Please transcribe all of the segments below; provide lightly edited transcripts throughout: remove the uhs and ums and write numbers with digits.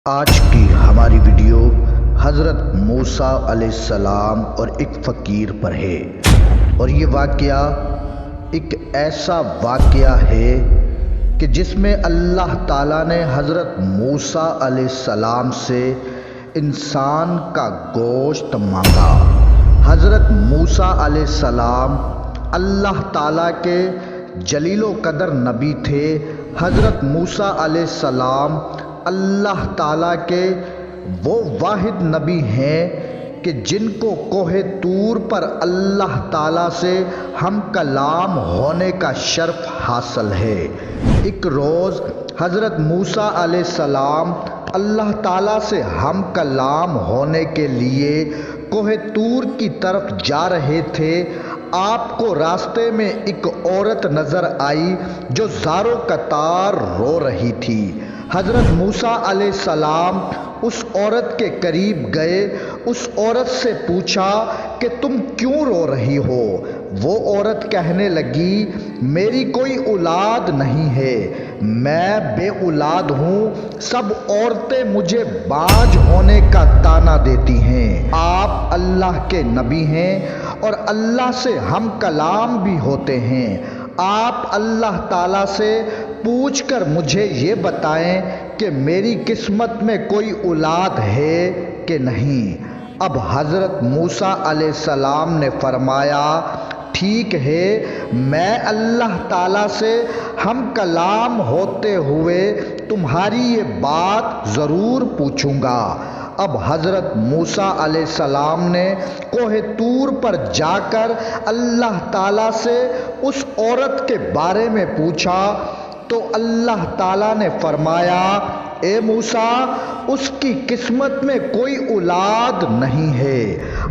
آج کی ہماری ویڈیو حضرت موسیٰ علیہ السلام اور ایک فقیر پر ہے، اور یہ واقعہ ایک ایسا واقعہ ہے کہ جس میں اللہ تعالیٰ نے حضرت موسیٰ علیہ السلام سے انسان کا گوشت مانگا۔ حضرت موسیٰ علیہ السلام اللہ تعالیٰ کے جلیل و قدر نبی تھے۔ حضرت موسیٰ علیہ السلام اللہ تعالیٰ کے وہ واحد نبی ہیں کہ جن کو کوہ طور پر اللہ تعالیٰ سے ہم کلام ہونے کا شرف حاصل ہے۔ ایک روز حضرت موسیٰ علیہ السلام اللہ تعالیٰ سے ہم کلام ہونے کے لیے کوہ طور کی طرف جا رہے تھے۔ آپ کو راستے میں ایک عورت نظر آئی جو زار و قطار رو رہی تھی۔ حضرت موسیٰ علیہ السلام اس عورت کے قریب گئے، اس عورت سے پوچھا کہ تم کیوں رو رہی ہو؟ وہ عورت کہنے لگی، میری کوئی اولاد نہیں ہے، میں بے اولاد ہوں، سب عورتیں مجھے باج ہونے کا طعنہ دیتی ہیں۔ آپ اللہ کے نبی ہیں اور اللہ سے ہم کلام بھی ہوتے ہیں، آپ اللہ تعالیٰ سے پوچھ کر مجھے یہ بتائیں کہ میری قسمت میں کوئی اولاد ہے کہ نہیں۔ اب حضرت موسیٰ علیہ السلام نے فرمایا، ٹھیک ہے، میں اللہ تعالیٰ سے ہم کلام ہوتے ہوئے تمہاری یہ بات ضرور پوچھوں گا۔ اب حضرت موسیٰ علیہ السلام نے کوہ طور پر جا کر اللہ تعالیٰ سے اس عورت کے بارے میں پوچھا تو اللہ تعالیٰ نے فرمایا، اے موسیٰ، اس کی قسمت میں کوئی اولاد نہیں ہے۔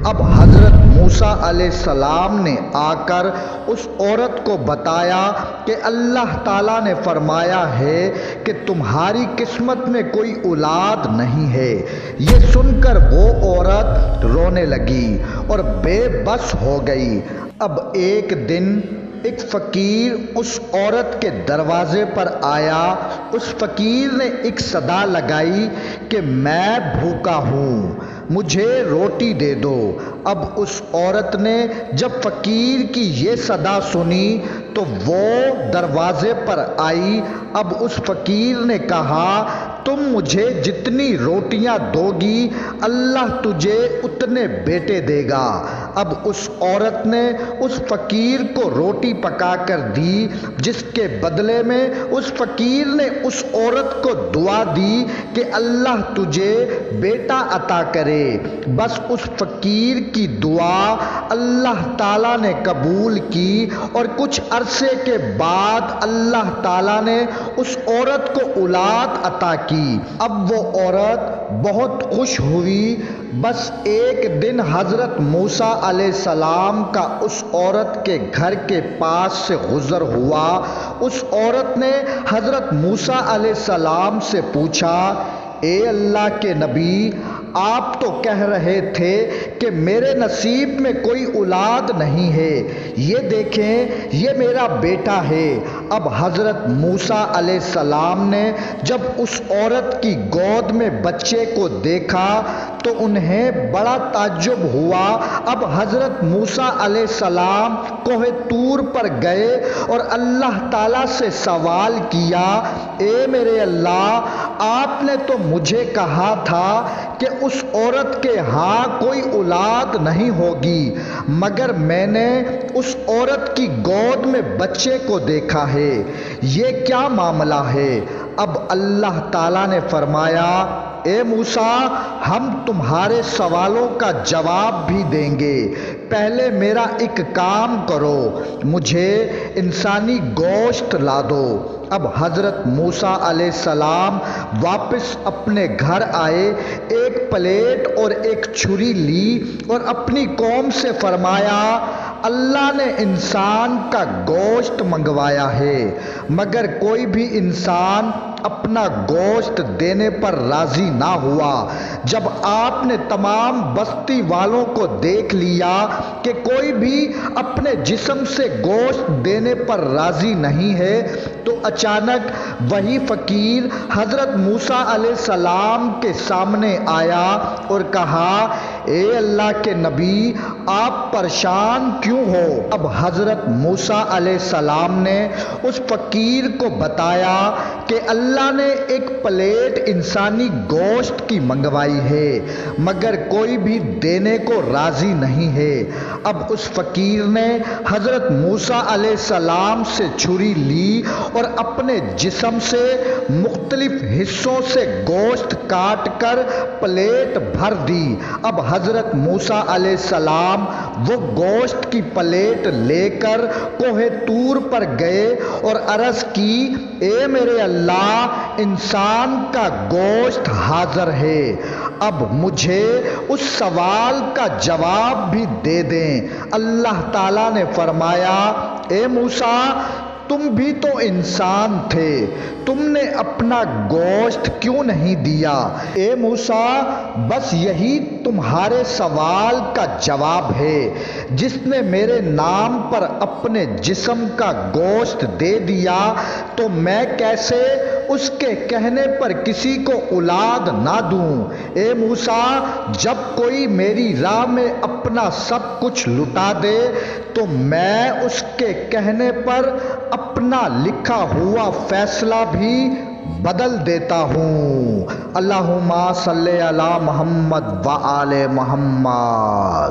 اب حضرت موسیٰ علیہ السلام نے آ کر اس عورت کو بتایا کہ اللہ تعالیٰ نے فرمایا ہے کہ تمہاری قسمت میں کوئی اولاد نہیں ہے۔ یہ سن کر وہ عورت رونے لگی اور بے بس ہو گئی۔ اب ایک دن ایک فقیر اس عورت کے دروازے پر آیا۔ اس فقیر نے ایک صدا لگائی کہ میں بھوکا ہوں، مجھے روٹی دے دو۔ اب اس عورت نے جب فقیر کی یہ صدا سنی تو وہ دروازے پر آئی۔ اب اس فقیر نے کہا، تم مجھے جتنی روٹیاں دو گی اللہ تجھے اتنے بیٹے دے گا۔ اب اس عورت نے اس فقیر کو روٹی پکا کر دی، جس کے بدلے میں اس فقیر نے اس عورت کو دعا دی کہ اللہ تجھے بیٹا عطا کرے۔ بس اس فقیر کی دعا اللہ تعالیٰ نے قبول کی اور کچھ عرصے کے بعد اللہ تعالیٰ نے اس عورت کو اولاد عطا کی۔ اب وہ عورت بہت خوش ہوئی۔ بس ایک دن حضرت موسیٰ علیہ السلام کا اس عورت کے گھر کے پاس سے گزر ہوا۔ اس عورت نے حضرت موسیٰ علیہ السلام سے پوچھا، اے اللہ کے نبی، آپ تو کہہ رہے تھے کہ میرے نصیب میں کوئی اولاد نہیں ہے، یہ دیکھیں یہ میرا بیٹا ہے۔ اب حضرت موسیٰ علیہ السلام نے جب اس عورت کی گود میں بچے کو دیکھا تو انہیں بڑا تعجب ہوا۔ اب حضرت موسیٰ علیہ السلام کوہ طور پر گئے اور اللہ تعالیٰ سے سوال کیا، اے میرے اللہ، آپ نے تو مجھے کہا تھا کہ اس عورت کے ہاں کوئی اولاد نہیں ہوگی، مگر میں نے اس عورت کی گود میں بچے کو دیکھا ہے، یہ کیا معاملہ ہے؟ اب اللہ تعالیٰ نے فرمایا، اے موسیٰ، ہم تمہارے سوالوں کا جواب بھی دیں گے، پہلے میرا ایک کام کرو، مجھے انسانی گوشت لا دو۔ اب حضرت موسیٰ علیہ السلام واپس اپنے گھر آئے، ایک پلیٹ اور ایک چھری لی اور اپنی قوم سے فرمایا، اللہ نے انسان کا گوشت منگوایا ہے، مگر کوئی بھی انسان اپنا گوشت دینے پر راضی نہ ہوا۔ جب آپ نے تمام بستی والوں کو دیکھ لیا کہ کوئی بھی اپنے جسم سے گوشت دینے پر راضی نہیں ہے، تو اچانک وہی فقیر حضرت موسیٰ علیہ السلام کے سامنے آیا اور کہا، اے اللہ کے نبی، آپ پریشان کیوں ہو؟ اب حضرت موسیٰ علیہ السلام نے اس فقیر کو بتایا کہ اللہ نے ایک پلیٹ انسانی گوشت کی منگوائی ہے، مگر کوئی بھی دینے کو راضی نہیں ہے۔ اب اس فقیر نے حضرت موسیٰ علیہ السلام سے چھری لی اور اپنے جسم سے مختلف حصوں سے گوشت کاٹ کر پلیٹ بھر دی۔ اب حضرت موسیٰ علیہ السلام وہ گوشت کی پلیٹ لے کر کوہ طور پر گئے اور عرض کی، اے میرے اللہ، انسان کا گوشت حاضر ہے، اب مجھے اس سوال کا جواب بھی دے دیں۔ اللہ تعالیٰ نے فرمایا، اے موسیٰ، تم بھی تو انسان تھے، تم نے اپنا گوشت کیوں نہیں دیا؟ اے موسیٰ، بس یہی تمہارے سوال کا جواب ہے۔ جس نے میرے نام پر اپنے جسم کا گوشت دے دیا تو میں کیسے اس کے کہنے پر کسی کو اولاد نہ دوں؟ اے موسیٰ، جب کوئی میری راہ میں اپنا سب کچھ لٹا دے تو میں اس کے کہنے پر اپنا لکھا ہوا فیصلہ بھی بدل دیتا ہوں۔ اللہم صلی علی محمد و آل محمد۔